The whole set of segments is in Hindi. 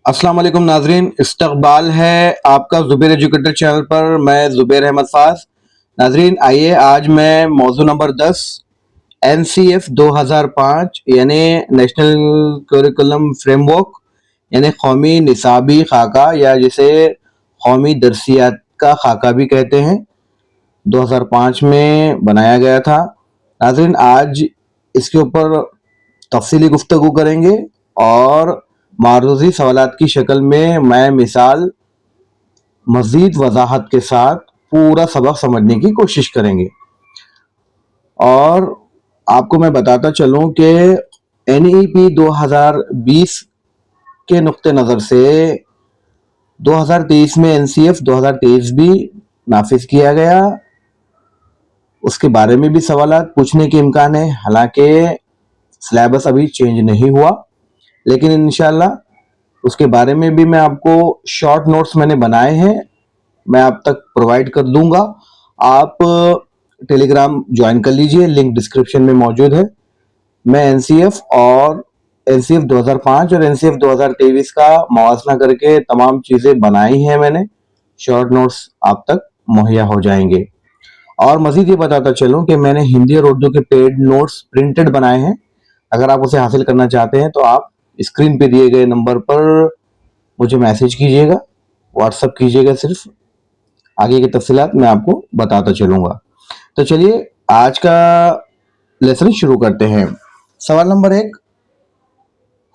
अस्सलाम वालेकुम नाजरीन, इस्तकबाल है आपका ज़ुबैर एजुकेटर चैनल पर। मैं ज़ुबैर अहमद फाज। नाजरीन आइए, आज मैं मौजू नंबर 10 NCF 2005 यानी नेशनल करिकुलम फ्रेमवर्क यानी कौमी निसाबी खाका या जिसे कौमी दरसियात का खाका भी कहते हैं, 2005 में बनाया गया था। नाजरीन आज इसके ऊपर तफसीली गुफ्तगू करेंगे और मारूजी सवालात की शक्ल में मैं मिसाल मज़ीद वजाहत के साथ पूरा सबक समझने की कोशिश करेंगे। और आपको मैं बताता चलूं कि NEP 2020 के नुक्ते नज़र से 2023 में NCF 2023 भी नाफिज किया गया। उसके बारे में भी सवालात पूछने के इम्कान है, हालांकि सिलेबस अभी चेंज नहीं हुआ, लेकिन इंशाल्लाह उसके बारे में भी मैं आपको शॉर्ट नोट्स मैंने बनाए हैं, मैं आप तक प्रोवाइड कर दूंगा। आप टेलीग्राम ज्वाइन कर लीजिए, लिंक डिस्क्रिप्शन में मौजूद है। मैं NCF 2005 और NCF 2023 का मवाजना करके तमाम चीज़ें बनाई हैं मैंने, शॉर्ट नोट्स आप तक मुहैया हो जाएंगे। और मज़ीद ये बताता चलूँ कि मैंने हिंदी और उर्दू के पेड नोट्स प्रिंटेड बनाए हैं। अगर आप उसे हासिल करना चाहते हैं तो आप स्क्रीन पे दिए गए नंबर पर मुझे मैसेज कीजिएगा, व्हाट्सअप कीजिएगा। सिर्फ आगे की तफसीलात मैं आपको बताता चलूँगा। तो चलिए आज का लेसन शुरू करते हैं। सवाल नंबर 1,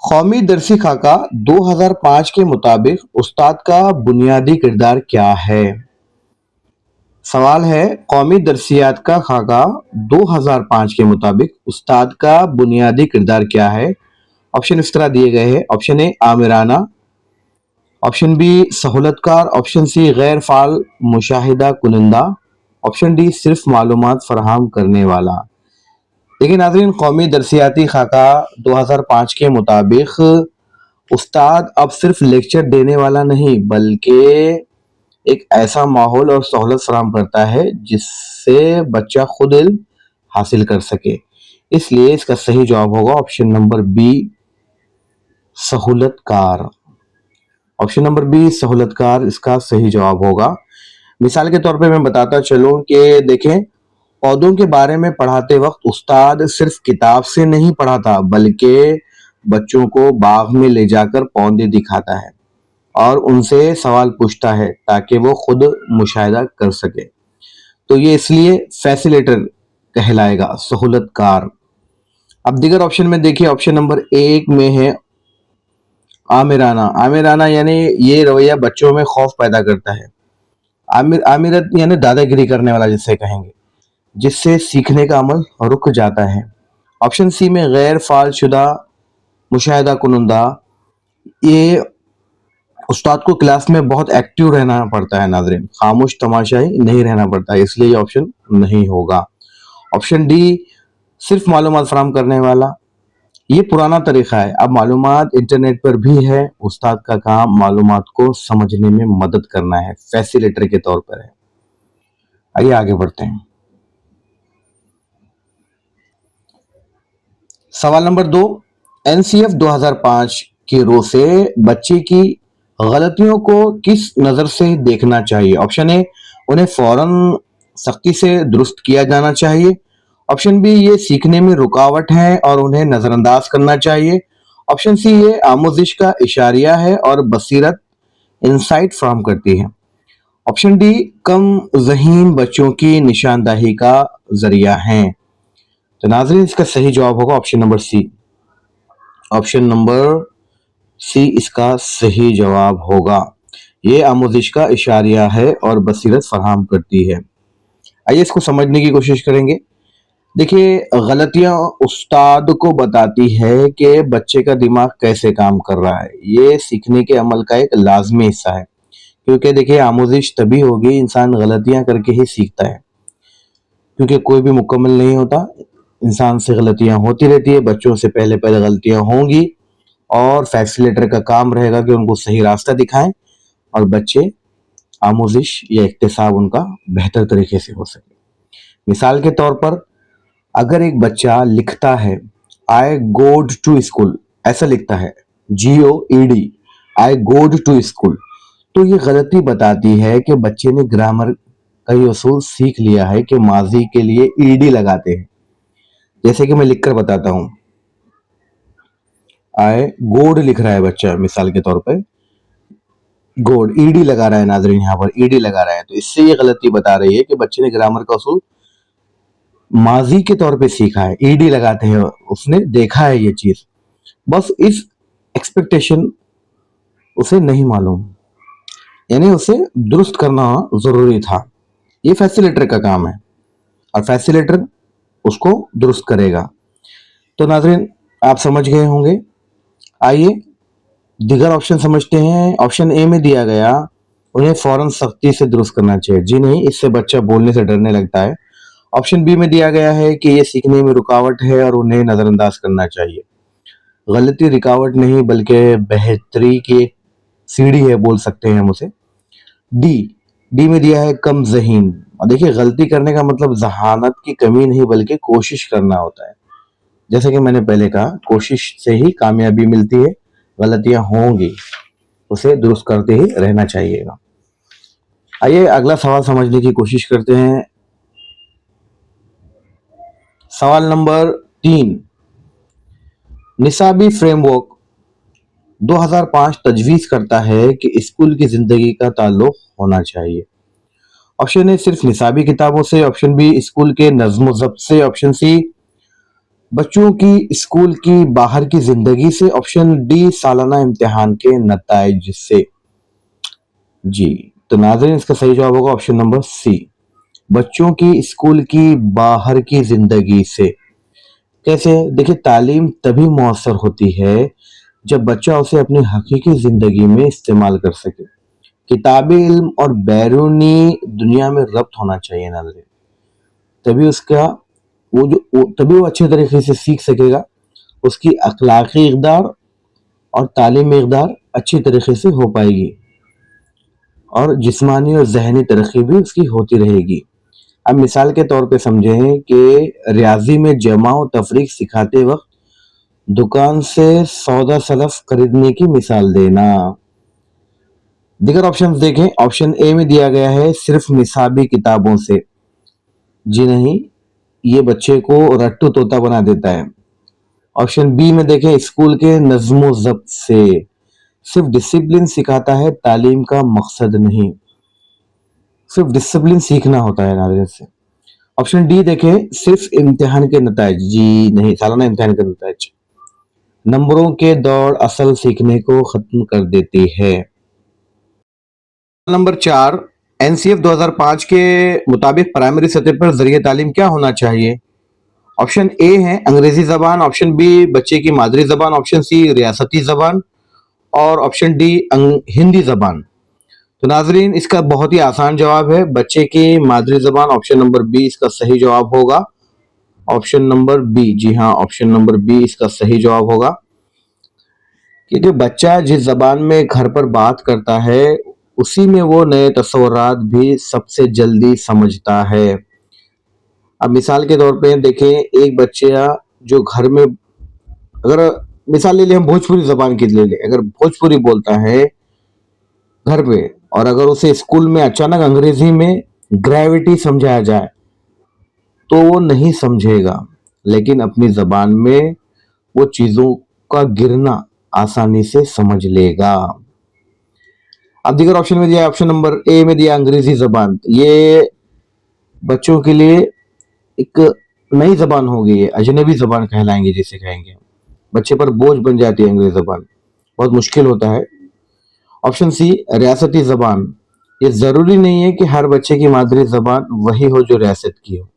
कौमी दरसी खाका 2005 के मुताबिक उस्ताद का बुनियादी किरदार क्या है? सवाल है, कौमी दरसियात का खाका 2005 के मुताबिक उस्ताद का बुनियादी किरदार क्या है? ऑप्शन इस तरह दिए गए हैं। ऑप्शन ए आमिराना, ऑप्शन बी सहूलतकार, ऑप्शन सी गैर फाल मुशाहिदा कुनंदा, ऑप्शन डी सिर्फ मालूमात फराहम करने वाला। लेकिन नाज़रीन, कौमी दरसियाती खाका 2005 के मुताबिक उस्ताद अब सिर्फ लेक्चर देने वाला नहीं बल्कि एक ऐसा माहौल और सहूलत फराहम करता है जिससे बच्चा खुद इल्म हासिल कर सके। इसलिए इसका सही जवाब होगा ऑप्शन नंबर बी, सहूलतकार। ऑप्शन नंबर बी सहूलतकार इसका सही जवाब होगा। मिसाल के तौर पे मैं बताता चलूं कि देखें, पौधों के बारे में पढ़ाते वक्त उस्ताद सिर्फ किताब से नहीं पढ़ाता बल्कि बच्चों को बाग में ले जाकर पौधे दिखाता है और उनसे सवाल पूछता है ताकि वो खुद मुशाहिदा कर सके। तो ये इसलिए फैसिलिटेटर कहलाएगा, सहूलतकार। अब दीगर ऑप्शन में देखिए, ऑप्शन नंबर 1 में है आमिराना। आमिराना यानी ये रवैया बच्चों में खौफ पैदा करता है। आमिरत यानी दादागिरी करने वाला जिसे कहेंगे, जिससे सीखने का अमल रुक जाता है। ऑप्शन सी में गैर फाल शुदा मुशाहिदा कुनंदा, ये उस्ताद को क्लास में बहुत एक्टिव रहना पड़ता है नाज़रीन, खामोश तमाशाई नहीं रहना पड़ता, इसलिए ये ऑप्शन नहीं होगा। ऑप्शन डी सिर्फ मालूमात फराहम करने वाला, ये पुराना तरीका है, अब मालूमात इंटरनेट पर भी है। उस्ताद का काम मालूमात को समझने में मदद करना है, फैसिलिटेटर के तौर पर है। आइए आगे बढ़ते हैं। सवाल नंबर 2, NCF 2005 की रो से बच्चे की गलतियों को किस नजर से देखना चाहिए? ऑप्शन ए, उन्हें फौरन सख्ती से दुरुस्त किया जाना चाहिए। ऑप्शन बी, ये सीखने में रुकावट है और उन्हें नजरअंदाज करना चाहिए। ऑप्शन सी, ये आमोजिश का इशारिया है और बसीरत इंसाइट फराहम करती है। ऑप्शन डी, कम ज़हीन बच्चों की निशानदाही का जरिया है। तो नाज़रीन, इसका सही जवाब होगा option number C. Option number C इसका सही जवाब होगा। ये आमोजिश का इशारिया है और बसीरत फराहम करती है। आइए इसको समझने की कोशिश करेंगे। देखिए, गलतियां उस्ताद को बताती है कि बच्चे का दिमाग कैसे काम कर रहा है। ये सीखने के अमल का एक लाजमी हिस्सा है, क्योंकि देखिए आमोजिश तभी होगी, इंसान गलतियां करके ही सीखता है, क्योंकि कोई भी मुकम्मल नहीं होता, इंसान से गलतियां होती रहती है। बच्चों से पहले पहले गलतियां होंगी और फैसिलिटेटर का काम रहेगा कि उनको सही रास्ता दिखाएं और बच्चे आमोजिश या इक्तिसाब उनका बेहतर तरीके से हो सके। मिसाल के तौर पर, अगर एक बच्चा लिखता है आई गोड टू स्कूल, ऐसा लिखता है GOED, आई गोड टू स्कूल। तो ये गलती बताती है कि बच्चे ने ग्रामर का ये उसूल सीख लिया है कि माजी के लिए ईडी लगाते हैं। जैसे कि मैं लिखकर बताता हूँ, आई गोड लिख रहा है बच्चा मिसाल के तौर पे, गोड ईडी लगा रहा है, नाजरीन यहाँ पर ईडी लगा रहा है। तो इससे ये गलती बता रही है कि बच्चे ने ग्रामर का उसूल माजी के तौर पे सीखा है, ईडी लगाते हैं, उसने देखा है ये चीज, बस इस एक्सपेक्टेशन उसे नहीं मालूम, यानी उसे दुरुस्त करना जरूरी था। ये फैसिलिटेटर का काम है और फैसिलिटेटर उसको दुरुस्त करेगा। तो नाजरीन आप समझ गए होंगे। आइए दीगर ऑप्शन समझते हैं। ऑप्शन ए में दिया गया, उन्हें फौरन सख्ती से दुरुस्त करना चाहिए। जी नहीं, इससे बच्चा बोलने से डरने लगता है। ऑप्शन बी में दिया गया है कि ये सीखने में रुकावट है और उन्हें नजरअंदाज करना चाहिए। गलती रुकावट नहीं बल्कि बेहतरी की एक सीढ़ी है, बोल सकते हैं हम उसे। डी डी में दिया है कम जहीन। और देखिए, गलती करने का मतलब जहानत की कमी नहीं बल्कि कोशिश करना होता है। जैसे कि मैंने पहले कहा, कोशिश से ही कामयाबी मिलती है। गलतियां होंगी, उसे दुरुस्त करते ही रहना चाहिएगा। आइए अगला सवाल समझने की कोशिश करते हैं। सवाल नंबर 3, निसाबी फ्रेमवर्क 2005 तजवीज करता है कि स्कूल की जिंदगी का ताल्लुक होना चाहिए। ऑप्शन ए सिर्फ निसाबी किताबों से, ऑप्शन बी स्कूल के नज्म ज़ब्त से, ऑप्शन सी बच्चों की स्कूल की बाहर की जिंदगी से, ऑप्शन डी सालाना इम्तिहान के नताइज से। जी, तो नाज़रीन इसका सही जवाब होगा ऑप्शन नंबर सी, बच्चों की स्कूल की बाहर की जिंदगी से। कैसे? देखिए, तालीम तभी मौसर होती है जब बच्चा उसे अपनी हकीकी जिंदगी में इस्तेमाल कर सके। किताबी इल्म और बैरूनी दुनिया में रब्त होना चाहिए नाज़रीन, तभी उसका तभी वो अच्छे तरीके से सीख सकेगा। उसकी अखलाकी इक़दार और तालीमी इक़दार अच्छी तरीके से हो पाएगी और जिस्मानी और ज़हनी तरक्की भी उसकी होती रहेगी। अब मिसाल के तौर पे समझें कि रियाजी में जमा और तफरीक सिखाते वक्त दुकान से सौदा सलफ खरीदने की मिसाल देना। दीगर ऑप्शन देखें। ऑप्शन ए में दिया गया है सिर्फ निसाबी किताबों से। जी नहीं, ये बच्चे को रट्टू तोता बना देता है। ऑप्शन बी में देखें, स्कूल के नज्म ज़ब्त से। सिर्फ डिसिप्लिन सिखाता है, तालीम का मकसद नहीं, सिर्फ डिसिप्लिन सीखना होता है नाज़रीन से। ऑप्शन डी देखें, सिर्फ इम्तिहान के नताइज। जी नहीं, सालाना इम्तिहान के नताइज नंबरों के दौड़ असल सीखने को खत्म कर देती है। नंबर 4, एनसीएफ 2005 के मुताबिक प्राइमरी सतह पर जरिए तालीम क्या होना चाहिए? ऑप्शन ए है अंग्रेजी जबान, ऑप्शन बी बच्चे की मादरी जबान, ऑप्शन सी रियासती जबान और ऑप्शन डी हिंदी जबान। तो नाजरीन इसका बहुत ही आसान जवाब है, बच्चे की मादरी जबान। ऑप्शन नंबर बी इसका सही जवाब होगा। ऑप्शन नंबर बी, जी हाँ, ऑप्शन नंबर बी इसका सही जवाब होगा कि जो बच्चा जिस जबान में घर पर बात करता है उसी में वो नए तस्वुरात भी सबसे जल्दी समझता है। अब मिसाल के तौर पे देखें, एक बच्चा जो घर में, अगर मिसाल ले ले हम भोजपुरी जबान की ले ले, अगर भोजपुरी बोलता है घर पे और अगर उसे स्कूल में अचानक अंग्रेजी में ग्रेविटी समझाया जाए तो वो नहीं समझेगा, लेकिन अपनी जबान में वो चीजों का गिरना आसानी से समझ लेगा। अब दीगर ऑप्शन में दिया, ऑप्शन नंबर ए में दिया अंग्रेजी जबान। ये बच्चों के लिए एक नई जबान हो गई है, अजनबी जबान कहलाएंगे जिसे कहेंगे। बच्चे पर बोझ बन जाती है अंग्रेजी जबान, बहुत मुश्किल होता है। ऑप्शन सी रियासती जबान, ये जरूरी नहीं है कि हर बच्चे की मादरी जबान वही हो जो रियासत की हो।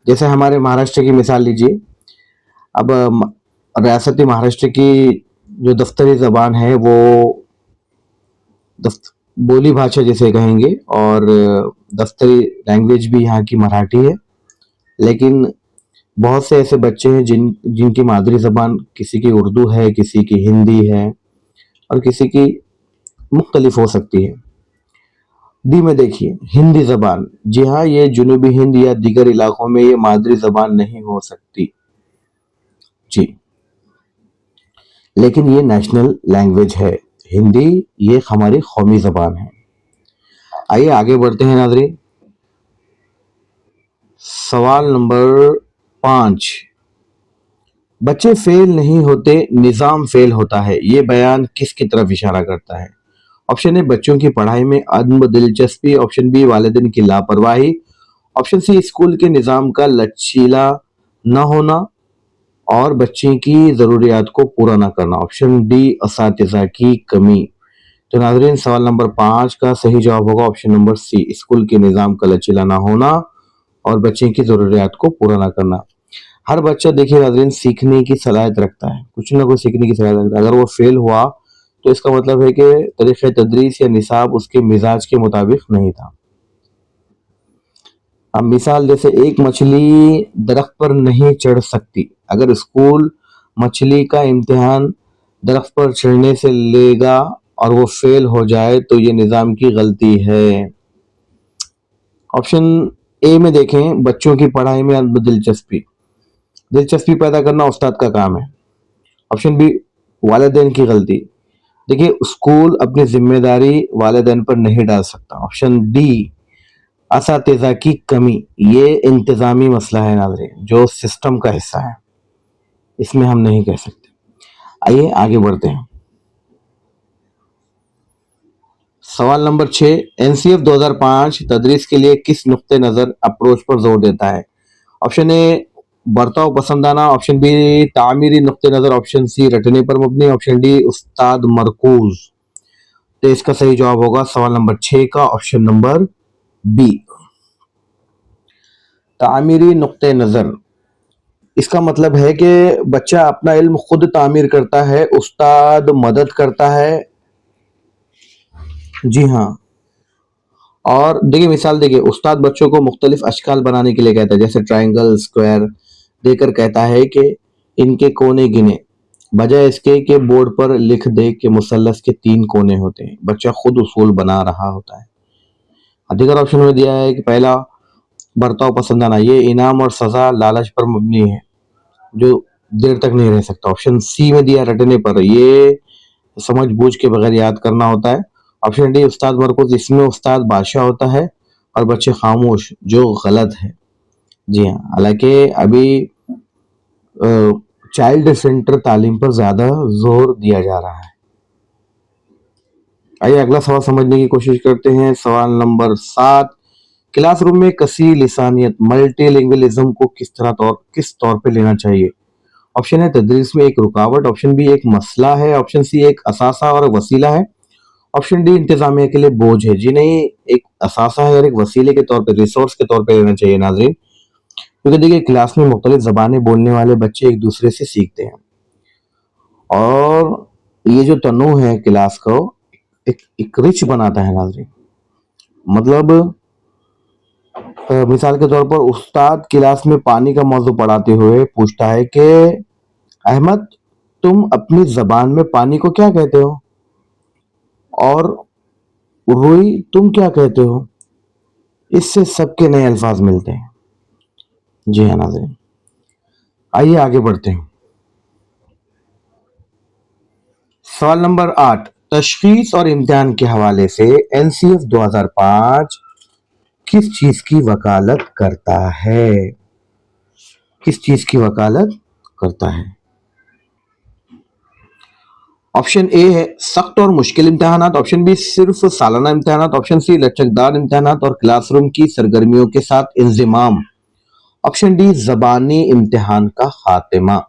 जैसे हमारे महाराष्ट्र की मिसाल लीजिए। अब रियासती महाराष्ट्र की जो दफ्तरी जबान है वो बोली भाषा जिसे कहेंगे, और दफ्तरी लैंग्वेज भी यहाँ की मराठी है। लेकिन बहुत से ऐसे बच्चे हैं जिनकी मादरी जबान किसी की उर्दू है, किसी की हिंदी है और किसी की मुख्तलिफ हो सकती है। डी में देखिए हिंदी जबान, जी हाँ, ये जुनूबी हिंद या दीगर इलाकों में ये मादरी जबान नहीं हो सकती जी, लेकिन ये नेशनल लैंग्वेज है हिंदी ये हमारी कौमी जबान है। आइए आगे बढ़ते हैं नाज़रीन। सवाल नंबर 5, बच्चे फेल नहीं होते, निज़ाम फेल होता है, ये बयान किसकी तरफ इशारा करता है? ऑप्शन ए बच्चों की पढ़ाई में अदम दिलचस्पी, ऑप्शन बी वालिदैन की लापरवाही, ऑप्शन सी स्कूल के निज़ाम का लचीला न होना और बच्चे की ज़रूरियात को पूरा न करना, ऑप्शन डी असातिज़ा की कमी। तो नाज़रीन सवाल नंबर 5 का सही जवाब होगा ऑप्शन नंबर सी, स्कूल के निज़ाम का लचीला ना होना और बच्चे की ज़रूरियात को पूरा ना करना। हर बच्चा देखिए नाज़रीन सीखने की सलाहियत रखता है, कुछ ना कुछ सीखने की सलाहियत रखता है। अगर वो फेल हुआ तो इसका मतलब है कि तरीक़े तदरीस या निसाब उसके मिजाज के मुताबिक नहीं था। अब मिसाल जैसे एक मछली दरख्त पर नहीं चढ़ सकती, अगर स्कूल मछली का इम्तिहान दरख्त पर चढ़ने से लेगा और वो फेल हो जाए तो ये निज़ाम की गलती है। ऑप्शन ए में देखें, बच्चों की पढ़ाई में दिलचस्पी पैदा करना उस्ताद का काम है। ऑप्शन बी, वालिदैन की गलती, देखिए स्कूल अपनी जिम्मेदारी वालिदैन पर नहीं डाल सकता। ऑप्शन डी, असातिज़ा की कमी, ये इंतज़ामी मसला है नाज़रीन, जो सिस्टम का हिस्सा है, इसमें हम नहीं कह सकते। आइए आगे बढ़ते हैं। सवाल नंबर 6, एनसीएफ 2005 तदरीस के लिए किस नुक्ते नज़र अप्रोच पर जोर देता है? ऑप्शन ए बर्ताव पसंदाना, ऑप्शन बी तामीरी नुक्ते नज़र, ऑप्शन सी रटने पर मबनी, ऑप्शन डी उस्ताद मरकूज। तो इसका सही जवाब होगा सवाल नंबर 6 का ऑप्शन नंबर बी, तामीरी नुक्ते नज़र। इसका मतलब है कि बच्चा अपना इल्म खुद तामीर करता है, उस्ताद मदद करता है। जी हाँ, और देखिए मिसाल देखिए, उस्ताद बच्चों को मुख्तलिफ अशकाल बनाने के लिए कहता है, जैसे ट्रायंगल, स्क्वायर देकर कहता है कि इनके कोने गिने, बजाय इसके कि बोर्ड पर लिख दे कि मुसल्लस के 3 कोने होते हैं। बच्चा खुद उसूल बना रहा होता है। अधिकार ऑप्शन में दिया है कि पहला बर्ताव पसंदाना, ये इनाम और सजा लालच पर मबनी है जो देर तक नहीं रह सकता। ऑप्शन सी में दिया रटने पर, ये समझ बूझ के बगैर याद करना होता है। ऑप्शन डी उस्ताद मरकूज, इसमें उस्ताद बादशाह होता है और बच्चे खामोश, जो गलत है। जी हाँ, हालांकि अभी चाइल्ड सेंटर तालीम पर ज्यादा जोर दिया जा रहा है। आइए अगला सवाल समझने की कोशिश करते हैं। सवाल नंबर 7, क्लासरूम में कसी लिसानियत मल्टीलिंगुअलिज्म को किस तौर पे लेना चाहिए? ऑप्शन है तदरीस में एक रुकावट, ऑप्शन बी एक मसला है, ऑप्शन सी एक असासा और वसीला है, ऑप्शन डी इंतजामिया के लिए बोझ है। जी नहीं, एक असासा है और एक वसीले के तौर पे, रिसोर्स के तौर पे लेना चाहिए नाज़रीन, क्योंकि देखिए क्लास में मुख्तलिफ ज़बानें बोलने वाले बच्चे एक दूसरे से सीखते हैं और ये जो तनु है क्लास को एक रिच बनाता है नाज़रीन। मतलब मिसाल के तौर पर उस्ताद क्लास में पानी का मौजू पढ़ाते हुए पूछता है कि अहमद, तुम अपनी ज़बान में पानी को क्या कहते हो? और रूई, तुम क्या कहते हो? इससे सबके नए अल्फाज मिलते हैं। जी हाँ नाज़रीन, आइए आगे बढ़ते हैं। सवाल नंबर 8, तशखीस और इम्तिहान के हवाले से एनसीएफ 2005 किस चीज की वकालत करता है? किस चीज की वकालत करता है? ऑप्शन ए है सख्त और मुश्किल इम्तिहानात, ऑप्शन बी सिर्फ सालाना इम्तिहानात, ऑप्शन सी लचकदार इम्तिहानात और क्लासरूम की सरगर्मियों के साथ इंजिमाम, ऑप्शन डी जबानी इम्तिहान का खात्मा।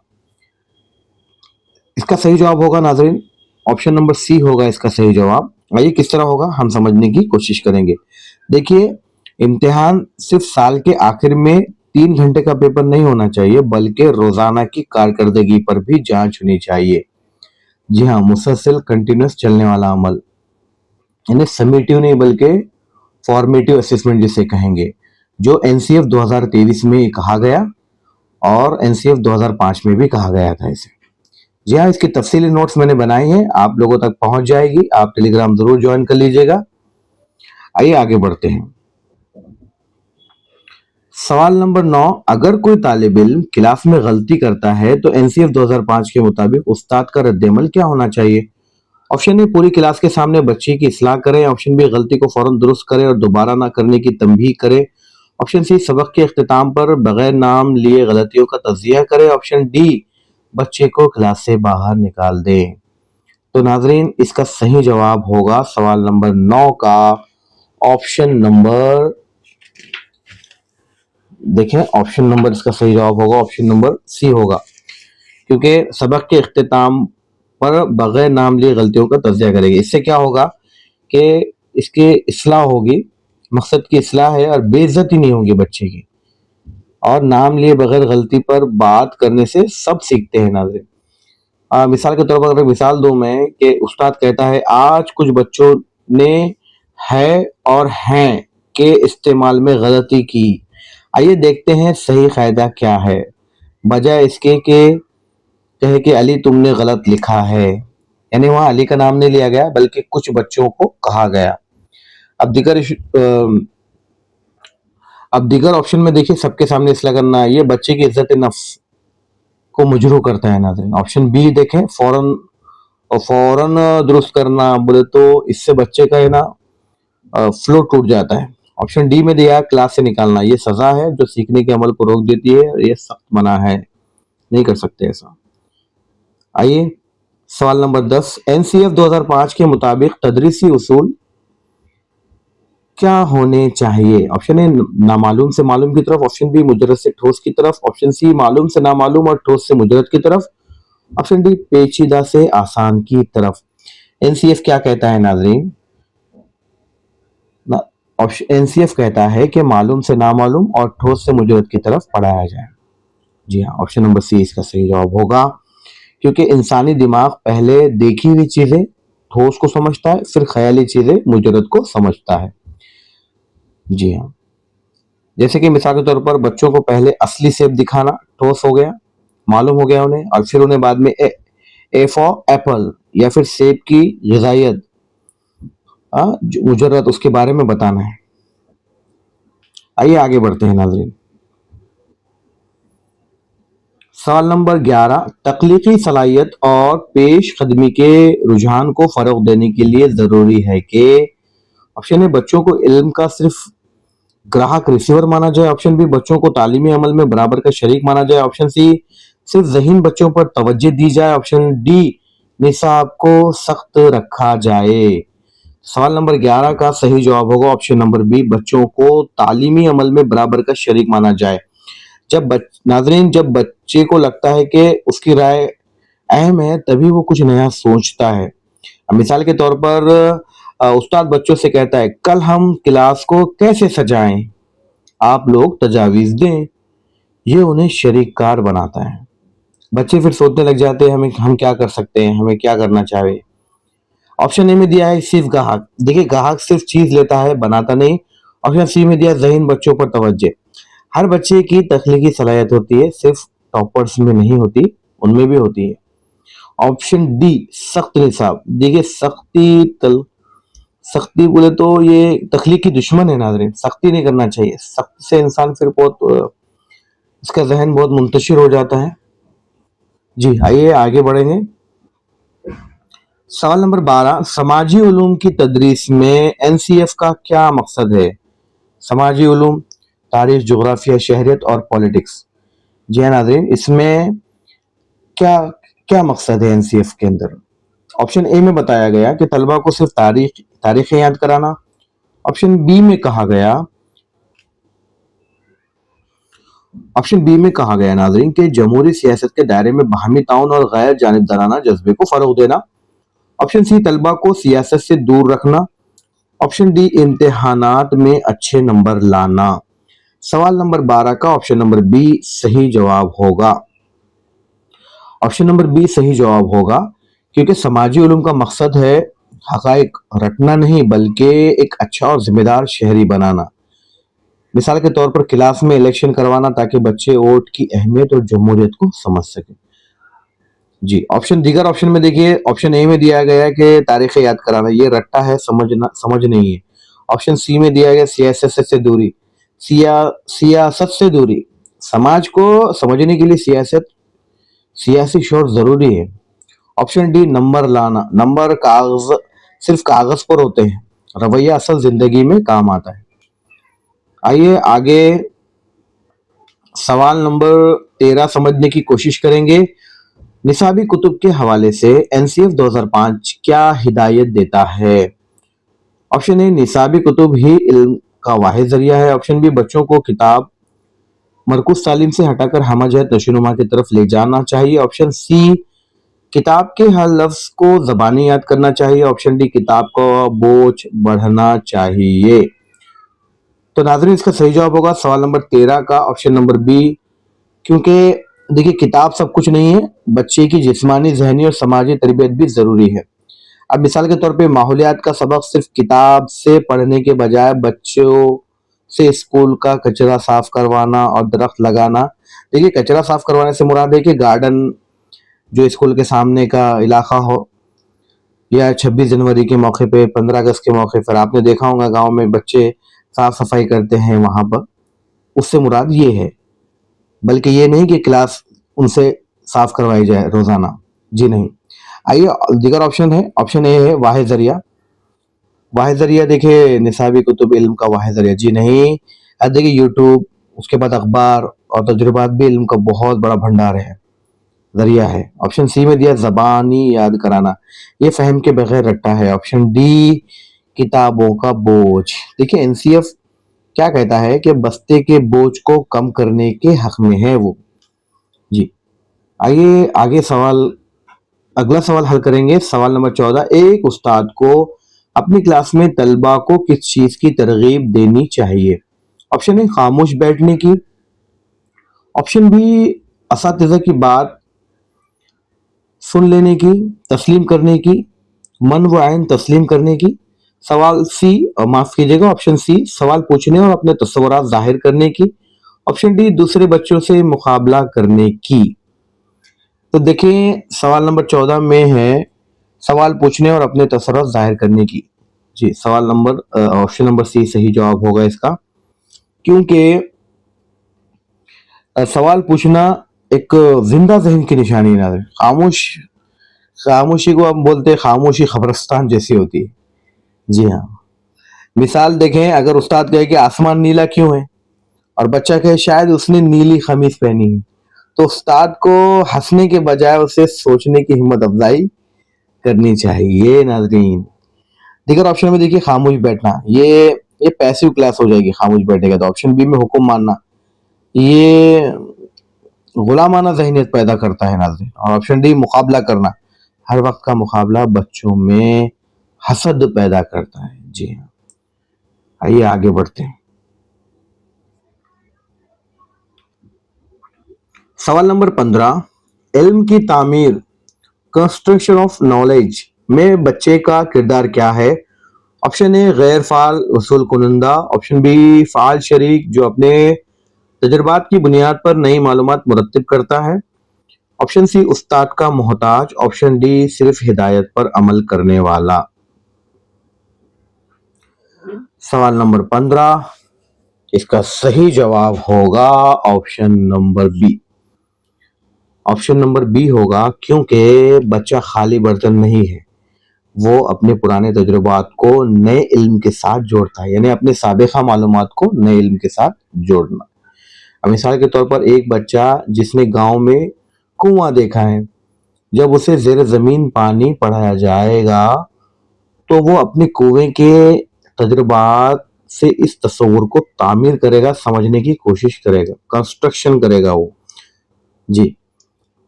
इसका सही जवाब होगा नाजरीन ऑप्शन नंबर सी होगा इसका सही जवाब। आइए किस तरह होगा हम समझने की कोशिश करेंगे। देखिए, इम्तिहान सिर्फ साल के आखिर में 3 घंटे का पेपर नहीं होना चाहिए, बल्कि रोजाना की कारकर्दगी पर भी जांच होनी चाहिए। जी हाँ, मुसलसल कंटिन्यूस चलने वाला अमल, यानी समेटिव नहीं बल्कि फॉर्मेटिव असेसमेंट जिसे कहेंगे, जो एनसीएफ 2023 में कहा गया और एनसीएफ 2005 में भी कहा गया था इसे। जी हाँ, इसकी तफसीली नोट्स मैंने बनाए हैं, आप लोगों तक पहुंच जाएगी, आप टेलीग्राम जरूर ज्वाइन कर लीजिएगा। आइए आगे बढ़ते हैं। सवाल नंबर 9, अगर कोई तालिब इल्म क्लास में गलती करता है तो एनसीएफ 2005 के मुताबिक उस्ताद का रद्देमल क्या होना चाहिए? ऑप्शन ए पूरी क्लास के सामने बच्चे की इस्लाह करें। ऑप्शन बी गलती को फौरन दुरुस्त करें और दोबारा ना करने की तंबीह करे। ऑप्शन सी सबक के इख्तिताम पर बगैर नाम लिए गलतियों का तजिया करे। ऑप्शन डी बच्चे को क्लास से बाहर निकाल दे। तो नाजरीन, इसका सही जवाब होगा सवाल नंबर 9 का ऑप्शन नंबर, देखें ऑप्शन नंबर, इसका सही जवाब होगा ऑप्शन नंबर सी होगा, क्योंकि सबक के इख्तिताम पर बगैर नाम लिए गलतियों का तजिया करेगी। इससे क्या होगा कि इसकी इस्लाह होगी, मकसद की इस्लाह है और बेइज्जती नहीं होगी बच्चे की। और नाम लिए बगैर गलती पर बात करने से सब सीखते हैं नाज़रीन। मिसाल के तौर पर अगर मिसाल दूं मैं कि उस्ताद कहता है आज कुछ बच्चों ने है और हैं के इस्तेमाल में गलती की, आइए देखते हैं सही कायदा क्या है। बजाय इसके कि कहे कि अली तुमने गलत लिखा है, यानी वहां अली का नाम नहीं लिया गया बल्कि कुछ बच्चों को कहा गया। अब दीगर ऑप्शन में देखिए सबके सामने इसलिए करना है, ये बच्चे की इज्जत नफ्स को मुजरू करता है नाज़रीन। ऑप्शन बी देखें फौरन दुरुस्त करना, बोले तो इससे बच्चे का है ना फ्लो टूट जाता है। ऑप्शन डी में दिया क्लास से निकालना, ये सजा है जो सीखने के अमल को रोक देती है, ये सख्त मना है, नहीं कर सकते ऐसा। आइए सवाल नंबर 10, एनसीएफ 2005 के मुताबिक तदरीसी उसूल क्या होने चाहिए। ऑप्शन ए नामालूम से मालूम की तरफ। ऑप्शन बी मुजर्रद से ठोस की तरफ। ऑप्शन सी मालूम से नामालूम और ठोस से मुजर्रद की तरफ। ऑप्शन डी पेचीदा से आसान की तरफ। एनसीएफ क्या कहता है नाजरीन? एनसीएफ कहता है कि मालूम से नामालूम और ठोस से मुजर्रद की तरफ पढ़ाया जाए। जी हाँ, ऑप्शन नंबर सी इसका सही जवाब होगा, क्योंकि इंसानी दिमाग पहले देखी हुई चीजें ठोस को समझता है, फिर ख्याली चीजें मुजर्रद को समझता है। जी हाँ, जैसे कि मिसाल के तौर पर बच्चों को पहले असली सेब दिखाना ठोस हो गया, मालूम हो गया उन्हें, और फिर उन्हें बाद में ए फॉर एप्पल या फिर सेब की ग़िज़ाइयत मुजर्रद उसके बारे में बताना है। आइए आगे बढ़ते हैं नाज़रीन। सवाल नंबर 11, तख्लीकी सलाहियत और पेश कदमी के रुझान को फरोग देने के लिए जरूरी है कि ऑप्शन ए बच्चों को इल्म का सिर्फ ग्राहक रिसीवर माना जाए। ऑप्शन बी बच्चों को तालीमी अमल में बराबर का शरीक माना जाए। ऑप्शन सी सिर्फ ज़हीन बच्चों पर तवज्जो दी जाए। ऑप्शन डी निसाब को सख्त रखा जाए। सवाल नंबर 11 का सही जवाब होगा ऑप्शन नंबर बी, बच्चों को तालीमी अमल में बराबर का शरीक माना जाए। नाजरीन, जब बच्चे को लगता है कि उसकी राय अहम है तभी वो कुछ नया सोचता है। मिसाल के तौर पर उस्ताद बच्चों से कहता है कल हम क्लास को कैसे सजाएं, आप लोग तजावीज दें। ये उन्हें शरीककार बनाता है। बच्चे फिर सोचने लग जाते हैं हम क्या कर सकते हैं, हमें क्या करना चाहिए। ऑप्शन ए में दिया है सिर्फ ग्राहक, देखिए ग्राहक सिर्फ चीज लेता है, बनाता नहीं। ऑप्शन सी में दिया ज़हीन बच्चों पर तवज्जो। हर बच्चे की तख्लीकी सलाहियत होती है, सिर्फ टॉपर्स में नहीं होती, उनमें भी होती है। ऑप्शन डी सख्त निसाब, देखिए सख्ती बोले तो ये तख्लीक की दुश्मन है नाज़रीन, सख्ती नहीं करना चाहिए। सख्त से इंसान फिर बहुत इसका जहन बहुत मुंतशिर हो जाता है। जी आइए आगे बढ़ेंगे। सवाल नंबर 12, समाजी उलूम की तदरीस में एनसीएफ का क्या मकसद है। समाजी उलूम, तारीख, जोग्राफिया, शहरियत और पॉलिटिक्स। जी हाँ नाज़रीन, इसमें क्या क्या मकसद है एनसीएफ के अंदर। ऑप्शन ए में बताया गया कि तलबा को सिर्फ तारीखें याद कराना। ऑप्शन बी में कहा गया नाजरीन कि जमहूरी सियासत के दायरे में बाहमी ताउन और गैर जानिबदाराना जज्बे को फरोग देना। ऑप्शन सी तलबा को सियासत से दूर रखना। ऑप्शन डी इम्तिहानात में अच्छे नंबर लाना। सवाल नंबर 12 का ऑप्शन नंबर बी सही जवाब होगा। ऑप्शन नंबर बी सही जवाब होगा, क्योंकि समाजी उलूम का मकसद है हकाइक रटना नहीं बल्कि एक अच्छा और जिम्मेदार शहरी बनाना। मिसाल के तौर पर क्लास में इलेक्शन करवाना ताकि बच्चे वोट की अहमियत और जमहूरियत को समझ सके। जी दीगर ऑप्शन में देखिए, ऑप्शन ए में दिया गया है कि तारीखें याद कराना, ये रट्टा है, समझ नहीं है। ऑप्शन सी में दिया गया सियासत से दूरी, सियासत से दूरी, समाज को समझने के लिए सियासी शोर जरूरी है। ऑप्शन डी नंबर लाना, नंबर कागज सिर्फ कागज पर होते हैं, रवैया असल जिंदगी में काम आता है। आइए आगे सवाल नंबर 13 समझने की कोशिश करेंगे। निसाबी कुतुब के हवाले से एनसीएफ 2005 क्या हिदायत देता है? ऑप्शन ए निसाबी कुतुब ही इल्म का वाहिद जरिया है। ऑप्शन बी बच्चों को किताब मरकूज तालीम से हटाकर हमजहत नशोनुमा की तरफ ले जाना चाहिए। ऑप्शन सी किताब के हर लफ्ज को जबानी याद करना चाहिए। ऑप्शन डी किताब का बोझ बढ़ना चाहिए। तो नाज़रीन इसका सही जवाब होगा सवाल नंबर 13 का ऑप्शन नंबर बी, क्योंकि देखिए किताब सब कुछ नहीं है, बच्चे की जिस्मानी, जहनी और समाजी तरबियत भी जरूरी है। अब मिसाल के तौर पे माहौलियात का सबक सिर्फ किताब से पढ़ने के बजाय बच्चों से स्कूल का कचरा साफ करवाना और दरख्त लगाना। देखिए कचरा साफ करवाने से मुराद है कि गार्डन जो स्कूल के सामने का इलाका हो, या 26 जनवरी के मौके पे, 15 अगस्त के मौके पर आपने देखा होगा गांव में बच्चे साफ सफाई करते हैं वहां पर, उससे मुराद ये है, बल्कि ये नहीं कि क्लास उनसे साफ करवाई जाए रोजाना, जी नहीं। आइए दीगर ऑप्शन है, ऑप्शन ए है वाहिद जरिया। वाहिद जरिया देखिए निसाबी कुतुब इल्म का वाहिद जरिया, जी नहीं। अब देखिए यूट्यूब, उसके बाद अखबार और तजुर्बात भी इल्म का बहुत बड़ा भंडार है, जरिया है। ऑप्शन सी में दिया जबानी याद कराना, ये फहम के बगैर रट्टा है। ऑप्शन डी किताबों का बोझ। देखिए एनसीएफ क्या कहता है कि बस्ते के बोझ को कम करने के हक में है वो, जी। आइए आगे अगला सवाल हल करेंगे। सवाल नंबर 14, एक उस्ताद को अपनी क्लास में तलबा को किस चीज की तरगीब देनी चाहिए? ऑप्शन ए खामोश बैठने की। ऑप्शन बी असातिज़ा की बात सुन लेने की, तस्लीम करने की, मन व आइन तस्लीम करने की। सवाल सी, माफ कीजिएगा, ऑप्शन सी सवाल पूछने और अपने तस्वुरात जाहिर करने की। ऑप्शन डी दूसरे बच्चों से मुकाबला करने की। तो देखिए सवाल नंबर 14 में है सवाल पूछने और अपने तसर्रुफ़ जाहिर करने की, जी। सवाल नंबर ऑप्शन नंबर सी सही जवाब होगा इसका, क्योंकि सवाल पूछना एक जिंदा जहन की निशानी है। खामोशी को हम बोलते हैं खामोशी खबरस्तान जैसी होती है, जी हाँ। मिसाल देखें, अगर उस्ताद कहे कि आसमान नीला क्यों है और बच्चा कहे शायद उसने नीली खमीज पहनी है, तो उस्ताद को हंसने के बजाय उसे सोचने की हिम्मत अफजाई करनी चाहिए नाज़रीन। दीगर ऑप्शन में देखिए खामोश बैठना, ये पैसिव क्लास हो जाएगी खामोश बैठेगा। तो ऑप्शन बी में हुक्म मानना, ये गुलामाना ज़हनियत पैदा करता है नाज़रीन। और ऑप्शन डी मुकाबला करना, हर वक्त का मुकाबला बच्चों में हसद पैदा करता है, जी हाँ। आइए आगे बढ़ते हैं। सवाल नंबर 15, इल्म की तामीर, कंस्ट्रक्शन ऑफ नॉलेज में बच्चे का किरदार क्या है? ऑप्शन ए गैर फाल वसूल कुनंदा। ऑप्शन बी फाल शरीक जो अपने तजुर्बात की बुनियाद पर नई मालूमात मुरत्तिब करता है। ऑप्शन सी उस्ताद का मोहताज। ऑप्शन डी सिर्फ हिदायत पर अमल करने वाला। सवाल नंबर 15, इसका सही जवाब होगा option number B. Option number B होगा, क्योंकि बच्चा खाली बर्तन नहीं है, वो अपने पुराने तजुर्बात को नए इल्म के साथ जोड़ता है, यानी अपने साबिका मालूमात को नए इल्म के साथ जोड़ना। अब मिसाल के तौर पर एक बच्चा जिसने गांव में कुआं देखा है, जब उसे जेर जमीन पानी पढ़ाया जाएगा तो वो अपने कुएं के तजुर्बात से इस तस्वुर को तामीर करेगा, समझने की कोशिश करेगा, कंस्ट्रक्शन करेगा वो, जी।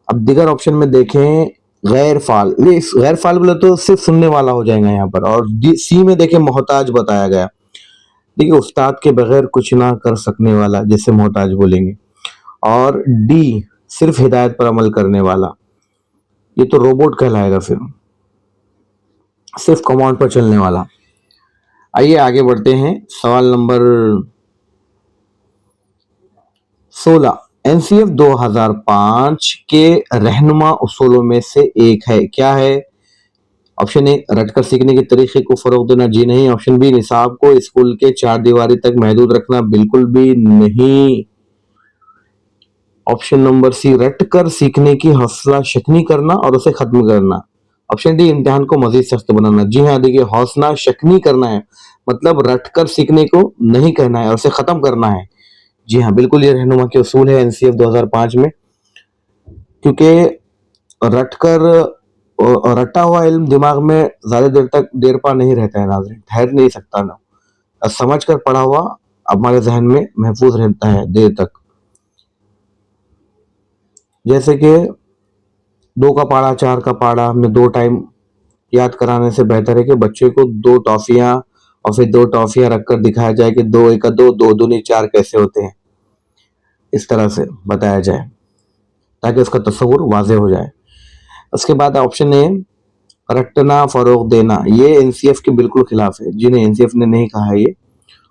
अब दिगर ऑप्शन में देखें, गैर फाल, ये गैर फाल बोले तो सिर्फ सुनने वाला हो जाएगा यहाँ पर। और सी में देखें मोहताज बताया गया, देखिए उस्ताद के बगैर कुछ ना कर सकने वाला जिसे मोहताज बोलेंगे। और डी सिर्फ हिदायत पर अमल करने वाला, ये तो रोबोट कहलाएगा, फिर सिर्फ कमांड पर चलने वाला। आइए आगे बढ़ते हैं। सवाल नंबर 16, एनसीएफ 2005 के रहनुमा उसूलों में से एक है, क्या है? ऑप्शन ए रटकर सीखने के तरीके को फरोग देना, जी नहीं। ऑप्शन बी निसाब को स्कूल के 4 दीवारी तक महदूद रखना, बिल्कुल भी नहीं। ऑप्शन नंबर सी, रट कर सीखने की हौसला शिकनी करना और उसे खत्म करना। ऑप्शन डी, इम्तिहान को मजीद सख्त बनाना। जी हाँ, देखिए हौसला शिकनी करना है, मतलब रट कर सीखने को नहीं कहना है और उसे खत्म करना है। जी हाँ, बिल्कुल ये रहनुमा के उसूल है एनसीएफ 2005 में, क्योंकि रट कर रटा हुआ इल्म दिमाग में ज्यादा देर तक देर पा नहीं रहता है नाज़रीन, ठहर नहीं सकता ना। समझ कर पढ़ा हुआ हमारे जहन में महफूज रहता है देर तक। जैसे कि 2 का पहाड़ा 4 का पहाड़ा हमने 2 टाइम याद कराने से बेहतर है कि बच्चे को 2 टॉफियां और फिर 2 टॉफियां रखकर दिखाया जाए कि 2 1 2, 2 दूनी 4 कैसे होते हैं, इस तरह से बताया जाए ताकि उसका तस्वुर वाज़े हो जाए। उसके बाद ऑप्शन ए, रटना फरोग देना, ये एनसीएफ के बिल्कुल खिलाफ है। जी नहीं, एनसीएफ ने नहीं कहा है ये।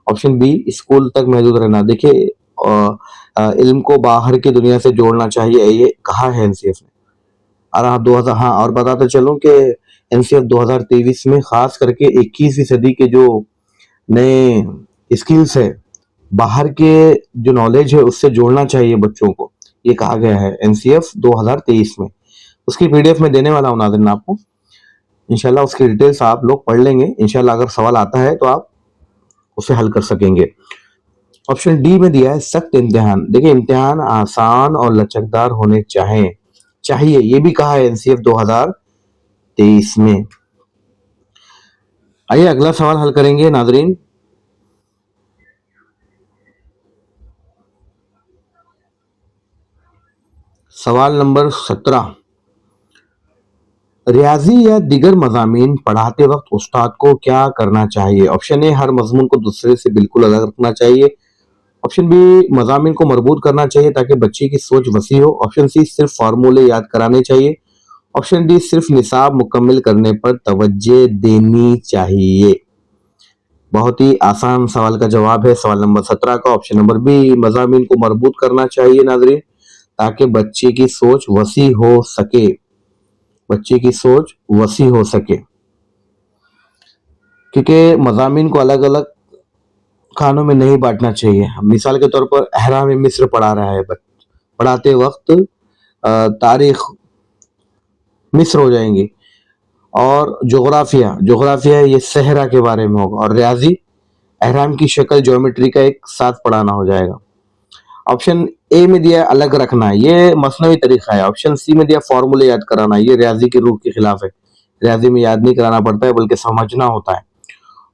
ऑप्शन बी, स्कूल तक महदूद रहना। देखिए इल्म को बाहर की दुनिया से जोड़ना चाहिए, ये कहा है एनसीएफ ने। और आप 2000, हाँ और बताते चलूं कि एनसीएफ 2023 में खास करके 21वीं सदी के जो नए स्किल्स है, बाहर के जो नॉलेज है उससे जोड़ना चाहिए बच्चों को, ये कहा गया है एनसीएफ 2023 में। उसकी पीडीएफ में देने वाला हूँ नाज़रीन आपको, इंशाल्लाह उसकी डिटेल्स आप लोग पढ़ लेंगे। इंशाल्लाह अगर सवाल आता है तो आप उसे हल कर सकेंगे। ऑप्शन डी में दिया है सख्त इम्तिहान। देखिए इम्तिहान आसान और लचकदार होने चाहिए, ये भी कहा है एनसीएफ 2023 में। आइए अगला सवाल हल करेंगे नाजरीन। सवाल नंबर 17, रियाजी या दिगर मज़ामीन पढ़ाते वक्त उस्ताद को क्या करना चाहिए। ऑप्शन ए, हर मजमून को दूसरे से बिल्कुल अलग रखना चाहिए। ऑप्शन बी, मज़ामीन को मरबूत करना चाहिए ताकि बच्चे की सोच वसी हो। ऑप्शन सी, सिर्फ फार्मूले याद कराने चाहिए। ऑप्शन डी, सिर्फ निसाब मुकम्मल करने पर तवज्जो देनी चाहिए। बहुत ही आसान सवाल का जवाब है सवाल नंबर 17 का, ऑप्शन नंबर बी, मज़ामीन को मरबूत करना चाहिए नाज़रीन, ताकि बच्चे की सोच वसी हो सके, बच्चे की सोच वसी हो सके। क्योंकि मज़ामीन को अलग अलग खानों में नहीं बांटना चाहिए। मिसाल के तौर पर अहराम मिस्र पढ़ा रहा है, पढ़ाते वक्त तारीख मिस्र हो जाएंगी, और जोग्राफिया ये सहरा के बारे में होगा, और रियाजी अहराम की शक्ल ज्योमेट्री का एक साथ पढ़ाना हो जाएगा। ऑप्शन ए में दिया अलग रखना, ये मसनवी तरीका है। ऑप्शन सी में दिया फॉर्मूले याद कराना, ये रियाजी की रूह के खिलाफ है। रियाजी में याद नहीं कराना पड़ता है बल्कि समझना होता है।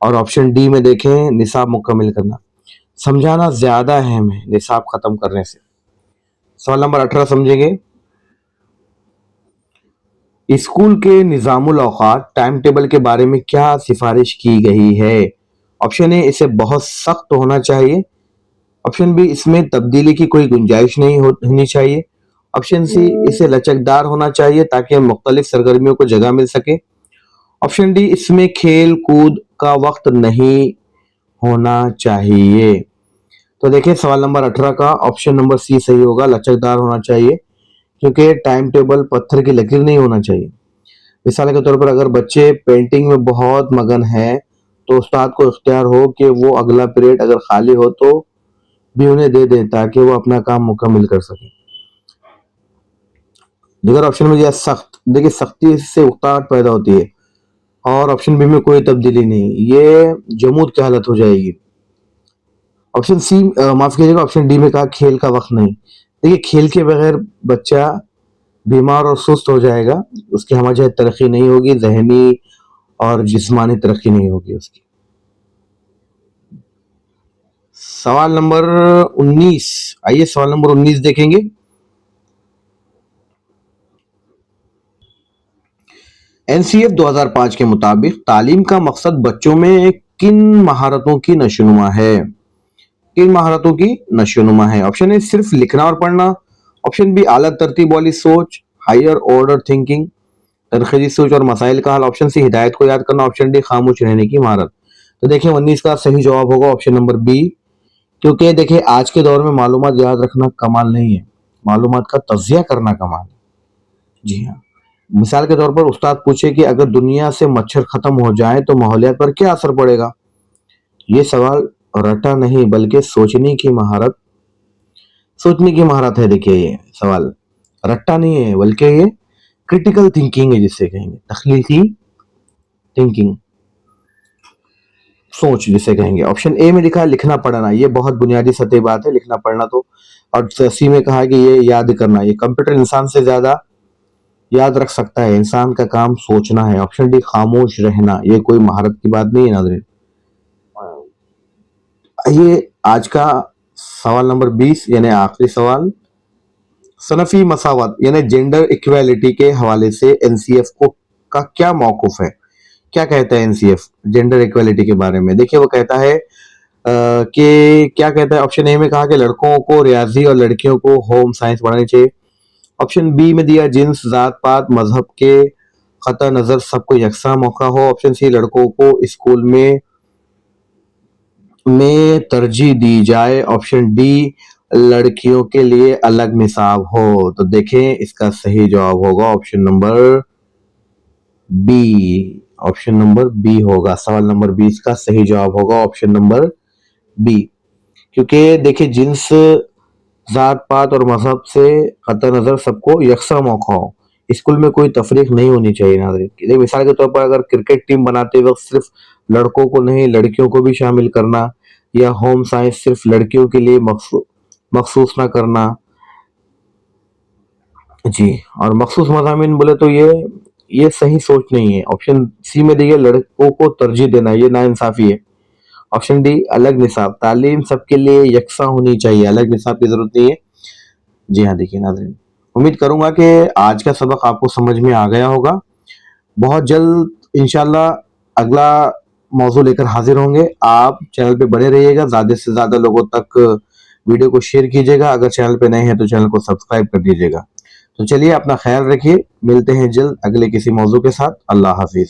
और ऑप्शन डी में देखें निसाब मुकम्मल करना, समझाना ज्यादा अहम है निसाब खत्म करने से। सवाल नंबर 18 समझेंगे। स्कूल के निजामुल औकात टाइम टेबल के बारे में क्या सिफारिश की गई है। ऑप्शन ए, इसे बहुत सख्त होना चाहिए। ऑप्शन बी, इसमें तब्दीली की कोई गुंजाइश नहीं होनी चाहिए। ऑप्शन सी, इसे लचकदार होना चाहिए ताकि मुख्तलिफ सरगर्मियों को जगह मिल सके। ऑप्शन डी, इसमें खेल कूद का वक्त नहीं होना चाहिए। तो देखिए सवाल नंबर 18 का ऑप्शन नंबर सी सही होगा, लचकदार होना चाहिए, क्योंकि टाइम टेबल पत्थर की लकीर नहीं होना चाहिए। मिसाल के तौर पर अगर बच्चे पेंटिंग में बहुत मगन है तो उस्ताद को इख्तियार हो कि वो अगला पीरियड अगर खाली हो तो भी उन्हें दे दें ताकि वो अपना काम मुकम्मल कर सके। दिगर ऑप्शन में दिया सख्त, देखिए सख्ती से उकताहट पैदा होती है, और ऑप्शन बी में कोई तब्दीली नहीं, ये जमूद की हालत हो जाएगी। ऑप्शन सी, माफ कीजिएगा, ऑप्शन डी में कहा खेल का वक्त नहीं। देखिए खेल के बगैर बच्चा बीमार और सुस्त हो जाएगा, उसकी हमारी तरक्की नहीं होगी, जहनी और जिस्मानी तरक्की नहीं होगी उसकी। सवाल नंबर 19, आइए सवाल नंबर 19 देखेंगे। एनसीएफ 2005 के मुताबिक तालीम का मकसद बच्चों में किन महारतों की नशोनुमा है। किन महारतों की नशोनुमा है। ऑप्शन ए, सिर्फ लिखना और पढ़ना। ऑप्शन बी, आला तरतीब वाली सोच, हायर ऑर्डर थिंकिंग, तनकीदी सोच और मसाइल का हल। ऑप्शन सी, हिदायत को याद करना। ऑप्शन डी, खामोश रहने की महारत। तो देखिए 19 का सही जवाब होगा ऑप्शन नंबर बी, क्योंकि देखिए आज के दौर में मालूमात याद रखना कमाल नहीं है, मालूमात का तज्जिया करना कमाल है। जी हाँ, मिसाल के तौर पर उस्ताद पूछे कि अगर दुनिया से मच्छर खत्म हो जाए तो माहौलियात पर क्या असर पड़ेगा। ये सवाल रटा नहीं बल्कि सोचने की महारत सोचने की महारत है। देखिए ये सवाल रट्टा नहीं है बल्कि ये क्रिटिकल थिंकिंग है, जिससे कहेंगे तख्लीकी थिंकिंग, सोच जिसे कहेंगे। ऑप्शन ए में लिखा है लिखना पढ़ना, ये बहुत बुनियादी सतह बात है, लिखना पढ़ना तो। और सी में कहा कि ये याद करना, ये कंप्यूटर इंसान से ज्यादा याद रख सकता है, इंसान का काम सोचना है। ऑप्शन डी खामोश रहना, ये कोई महारत की बात नहीं है नाज़रीन। ये आज का सवाल नंबर 20 यानी आखिरी सवाल, सनफी मसावत यानी जेंडर इक्वालिटी के हवाले से एनसीएफ को का क्या मौकूफ है? क्या कहता है एनसीएफ जेंडर इक्वालिटी के बारे में? देखिए वो कहता है कि क्या कहता है। ऑप्शन ए में कहा कि लड़कों को रियाजी और लड़कियों को होम साइंस पढ़ानी चाहिए। ऑप्शन बी में दिया जिन्स जात पात मजहब के खता नजर सबको यकसा मौका हो। ऑप्शन सी लड़कों को स्कूल में तरजीह दी जाए। ऑप्शन डी लड़कियों के लिए अलग निसाब हो। तो देखें इसका सही जवाब होगा option number B. Option number B होगा, सवाल नंबर 20 का सही जवाब होगा ऑप्शन नंबर बी। क्योंकि देखिए जिन्स जात पात और मजहब से कतई नजर सबको यकसा मौका हो, स्कूल में कोई तफरीक नहीं होनी चाहिए नाज़रीन। देखिए मिसाल के तौर पर अगर क्रिकेट टीम बनाते वक्त सिर्फ लड़कों को नहीं लड़कियों को भी शामिल करना, या होम साइंस सिर्फ लड़कियों के लिए मखसूस ना करना जी, और मखसूस मज़ामीन बोले तो ये सही सोच नहीं है। ऑप्शन सी में देखिए लड़कों को तरजीह देना, ये नाइंसाफी है। ऑप्शन डी अलग निसाब, तालीम सबके लिए यकसा होनी चाहिए, अलग निसाब की जरूरत नहीं है। जी हाँ, देखिए नाज़रीन, उम्मीद करूंगा कि आज का सबक आपको समझ में आ गया होगा। बहुत जल्द इंशाल्लाह अगला मौजू लेकर हाजिर होंगे। आप चैनल पे बने रहिएगा, ज़्यादा से ज़्यादा लोगों तक वीडियो को शेयर कीजिएगा। अगर चैनल पे नए हैं तो चैनल को सब्सक्राइब कर दीजिएगा। तो चलिए अपना ख्याल रखिए, मिलते हैं जल्द अगले किसी मौजू के साथ। अल्लाह हाफिज।